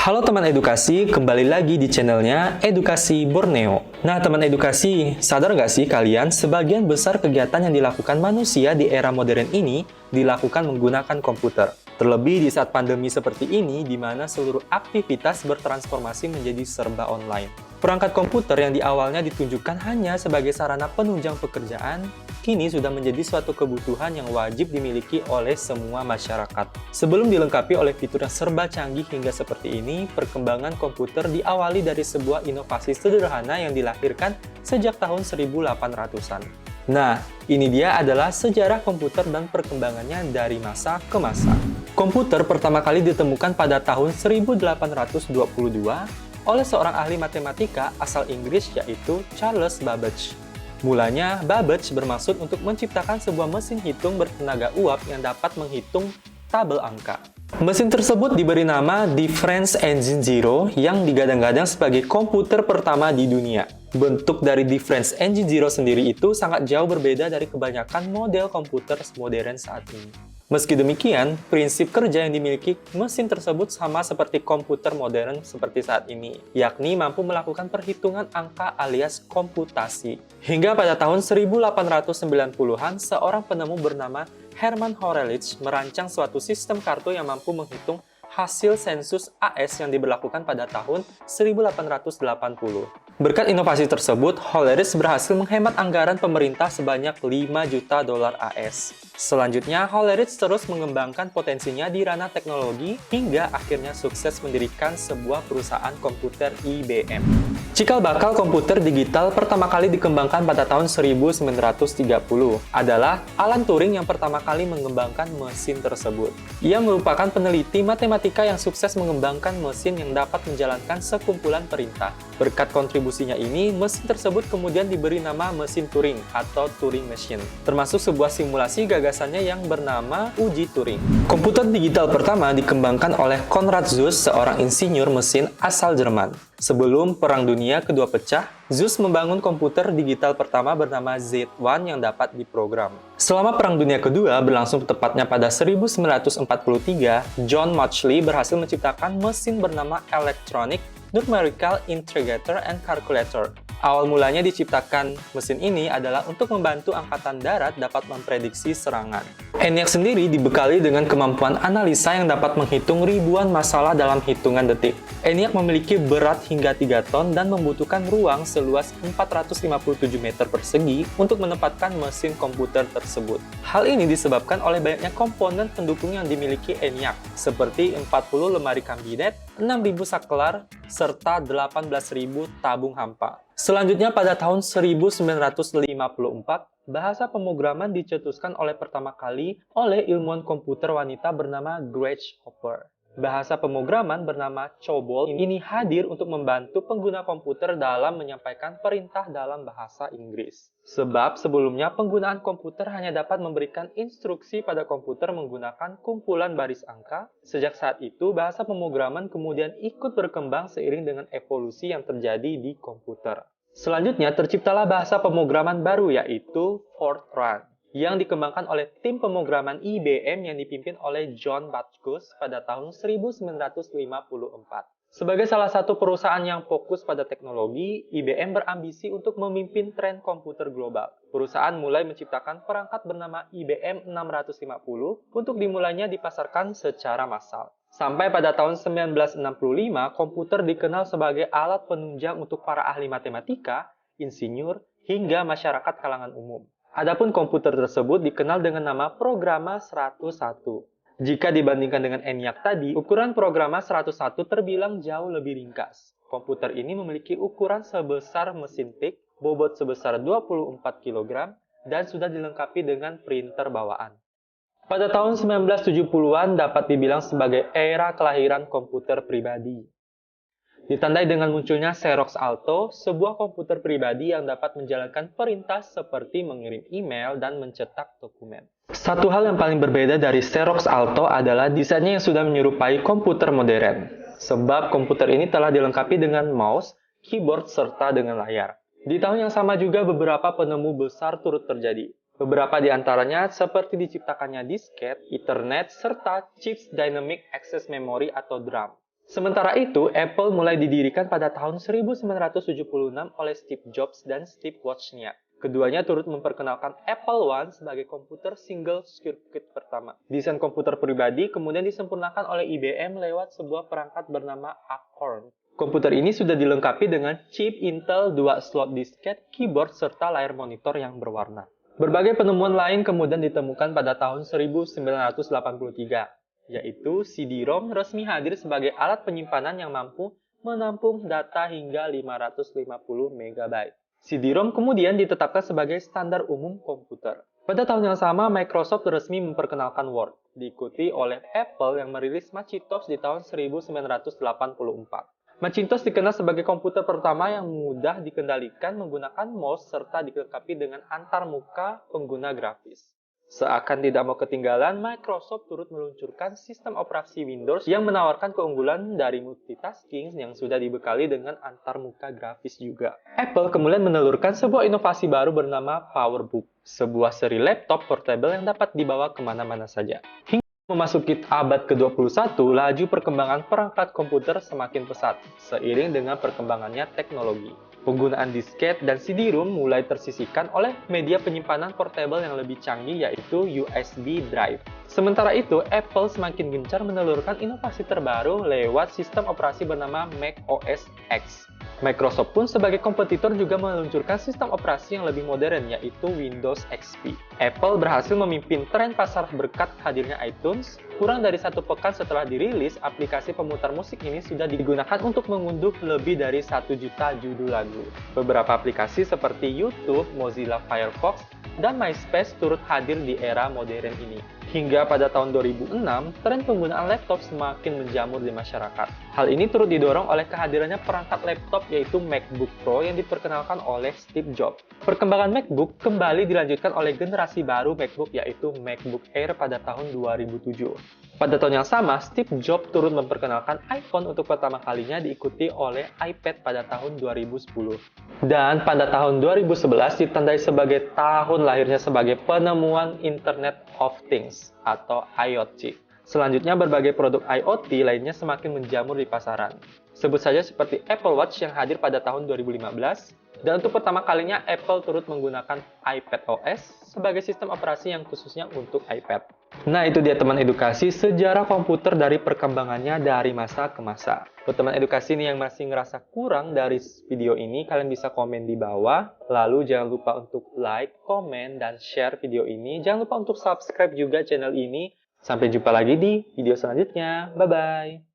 Halo teman edukasi, kembali lagi di channelnya Edukasi Borneo. Nah teman edukasi, sadar nggak sih kalian sebagian besar kegiatan yang dilakukan manusia di era modern ini dilakukan menggunakan komputer. Terlebih di saat pandemi seperti ini, di mana seluruh aktivitas bertransformasi menjadi serba online. Perangkat komputer yang di awalnya ditunjukkan hanya sebagai sarana penunjang pekerjaan, kini sudah menjadi suatu kebutuhan yang wajib dimiliki oleh semua masyarakat. Sebelum dilengkapi oleh fitur yang serba canggih hingga seperti ini, perkembangan komputer diawali dari sebuah inovasi sederhana yang dilahirkan sejak tahun 1800-an. Nah, ini dia adalah sejarah komputer dan perkembangannya dari masa ke masa. Komputer pertama kali ditemukan pada tahun 1822 oleh seorang ahli matematika asal Inggris yaitu Charles Babbage. Mulanya, Babbage bermaksud untuk menciptakan sebuah mesin hitung bertenaga uap yang dapat menghitung tabel angka. Mesin tersebut diberi nama Difference Engine Zero yang digadang-gadang sebagai komputer pertama di dunia. Bentuk dari Difference Engine Zero sendiri itu sangat jauh berbeda dari kebanyakan model komputer modern saat ini. Meski demikian, prinsip kerja yang dimiliki mesin tersebut sama seperti komputer modern seperti saat ini, yakni mampu melakukan perhitungan angka alias komputasi. Hingga pada tahun 1890-an, seorang penemu bernama Hermann Horelitsch merancang suatu sistem kartu yang mampu menghitung hasil sensus AS yang diberlakukan pada tahun 1880. Berkat inovasi tersebut, Horelitsch berhasil menghemat anggaran pemerintah sebanyak 5 juta dolar AS. Selanjutnya, Horelitsch terus mengembangkan potensinya di ranah teknologi hingga akhirnya sukses mendirikan sebuah perusahaan komputer IBM. Cikal bakal komputer digital pertama kali dikembangkan pada tahun 1930 adalah Alan Turing yang pertama kali mengembangkan mesin tersebut. Ia merupakan peneliti matematika yang sukses mengembangkan mesin yang dapat menjalankan sekumpulan perintah. Berkat kontribusinya ini, mesin tersebut kemudian diberi nama mesin Turing atau Turing Machine, termasuk sebuah simulasi gagasannya yang bernama uji Turing. Komputer digital pertama dikembangkan oleh Konrad Zuse, seorang insinyur mesin asal Jerman. Sebelum Perang Dunia Kedua pecah, Zuse membangun komputer digital pertama bernama Z1 yang dapat diprogram. Selama Perang Dunia Kedua berlangsung tepatnya pada 1943, John Mauchly berhasil menciptakan mesin bernama Electronic Numerical Integrator and Calculator. Awal mulanya diciptakan mesin ini adalah untuk membantu Angkatan Darat dapat memprediksi serangan. ENIAC sendiri dibekali dengan kemampuan analisa yang dapat menghitung ribuan masalah dalam hitungan detik. ENIAC memiliki berat hingga 3 ton dan membutuhkan ruang seluas 457 meter persegi untuk menempatkan mesin komputer tersebut. Hal ini disebabkan oleh banyaknya komponen pendukung yang dimiliki ENIAC, seperti 40 lemari kabinet, 6.000 saklar, serta 18.000 tabung hampa. Selanjutnya pada tahun 1954, bahasa pemrograman dicetuskan pertama kali oleh ilmuwan komputer wanita bernama Grace Hopper. Bahasa pemrograman bernama COBOL ini hadir untuk membantu pengguna komputer dalam menyampaikan perintah dalam bahasa Inggris. Sebab sebelumnya penggunaan komputer hanya dapat memberikan instruksi pada komputer menggunakan kumpulan baris angka. Sejak saat itu, bahasa pemrograman kemudian ikut berkembang seiring dengan evolusi yang terjadi di komputer. Selanjutnya terciptalah bahasa pemrograman baru yaitu Fortran, yang dikembangkan oleh tim pemrograman IBM yang dipimpin oleh John Backus pada tahun 1954. Sebagai salah satu perusahaan yang fokus pada teknologi, IBM berambisi untuk memimpin tren komputer global. Perusahaan mulai menciptakan perangkat bernama IBM 650 untuk dimulainya dipasarkan secara massal. Sampai pada tahun 1965, komputer dikenal sebagai alat penunjang untuk para ahli matematika, insinyur, hingga masyarakat kalangan umum. Adapun komputer tersebut dikenal dengan nama Programa 101. Jika dibandingkan dengan ENIAC tadi, ukuran Programa 101 terbilang jauh lebih ringkas. Komputer ini memiliki ukuran sebesar mesin tik, bobot sebesar 24 kg, dan sudah dilengkapi dengan printer bawaan. Pada tahun 1970-an dapat dibilang sebagai era kelahiran komputer pribadi. Ditandai dengan munculnya Xerox Alto, sebuah komputer pribadi yang dapat menjalankan perintah seperti mengirim email dan mencetak dokumen. Satu hal yang paling berbeda dari Xerox Alto adalah desainnya yang sudah menyerupai komputer modern. Sebab komputer ini telah dilengkapi dengan mouse, keyboard, serta dengan layar. Di tahun yang sama juga beberapa penemu besar turut terjadi. Beberapa di antaranya seperti diciptakannya disket, Ethernet, serta chips Dynamic Access Memory atau DRAM. Sementara itu, Apple mulai didirikan pada tahun 1976 oleh Steve Jobs dan Steve Wozniak. Keduanya turut memperkenalkan Apple I sebagai komputer single circuit pertama. Desain komputer pribadi kemudian disempurnakan oleh IBM lewat sebuah perangkat bernama Acorn. Komputer ini sudah dilengkapi dengan chip Intel 2 slot disket, keyboard, serta layar monitor yang berwarna. Berbagai penemuan lain kemudian ditemukan pada tahun 1983. Yaitu CD-ROM resmi hadir sebagai alat penyimpanan yang mampu menampung data hingga 550 MB. CD-ROM kemudian ditetapkan sebagai standar umum komputer. Pada tahun yang sama, Microsoft resmi memperkenalkan Word, diikuti oleh Apple yang merilis Macintosh di tahun 1984. Macintosh dikenal sebagai komputer pertama yang mudah dikendalikan menggunakan mouse serta dilengkapi dengan antarmuka pengguna grafis. Seakan tidak mau ketinggalan, Microsoft turut meluncurkan sistem operasi Windows yang menawarkan keunggulan dari multitasking yang sudah dibekali dengan antarmuka grafis juga. Apple kemudian menelurkan sebuah inovasi baru bernama PowerBook, sebuah seri laptop portable yang dapat dibawa kemana-mana saja. Hingga memasuki abad ke-21, laju perkembangan perangkat komputer semakin pesat, seiring dengan perkembangannya teknologi. Penggunaan disket dan CD-ROM mulai tersisihkan oleh media penyimpanan portable yang lebih canggih yaitu USB drive. Sementara itu, Apple semakin gencar menelurkan inovasi terbaru lewat sistem operasi bernama Mac OS X. Microsoft pun sebagai kompetitor juga meluncurkan sistem operasi yang lebih modern yaitu Windows XP. Apple berhasil memimpin tren pasar berkat hadirnya iTunes. Kurang dari 1 pekan setelah dirilis, aplikasi pemutar musik ini sudah digunakan untuk mengunduh lebih dari 1 juta judul lagu. Beberapa aplikasi seperti YouTube, Mozilla Firefox, dan MySpace turut hadir di era modern ini. Hingga pada tahun 2006, tren penggunaan laptop semakin menjamur di masyarakat. Hal ini turut didorong oleh kehadirannya perangkat laptop yaitu MacBook Pro yang diperkenalkan oleh Steve Jobs. Perkembangan MacBook kembali dilanjutkan oleh generasi baru MacBook yaitu MacBook Air pada tahun 2007. Pada tahun yang sama, Steve Jobs turut memperkenalkan iPhone untuk pertama kalinya diikuti oleh iPad pada tahun 2010. Dan pada tahun 2011 ditandai sebagai tahun lahirnya sebagai penemuan Internet of Things atau IoT. Selanjutnya berbagai produk IoT lainnya semakin menjamur di pasaran. Sebut saja seperti Apple Watch yang hadir pada tahun 2015, dan untuk pertama kalinya Apple turut menggunakan iPadOS sebagai sistem operasi yang khususnya untuk iPad. Nah, itu dia teman edukasi, sejarah komputer dari perkembangannya dari masa ke masa. Buat teman edukasi nih yang masih ngerasa kurang dari video ini, kalian bisa komen di bawah. Lalu jangan lupa untuk like, komen, dan share video ini. Jangan lupa untuk subscribe juga channel ini. Sampai jumpa lagi di video selanjutnya. Bye-bye.